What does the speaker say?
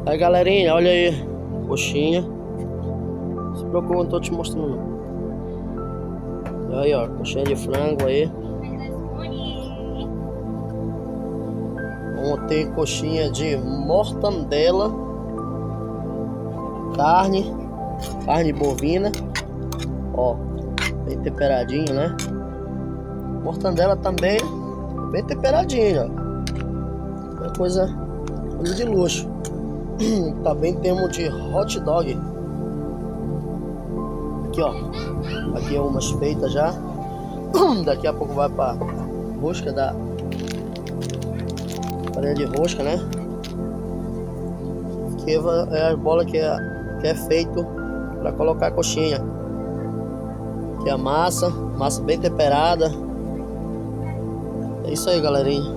Aí galerinha, olha aí, coxinha. Não se preocupa, não tô te mostrando não. Aí ó, coxinha de frango aí. Vamos ter coxinha de mortandela, carne bovina, ó, bem temperadinho, né? Mortandela também bem temperadinho, ó. É coisa de luxo. Também temos de hot dog. Aqui ó, aqui é umas feitas já. Daqui a pouco vai para rosca da farinha de rosca, né? Que é a bola que é feito para colocar a coxinha. Aqui é a massa bem temperada. É isso aí, galerinha.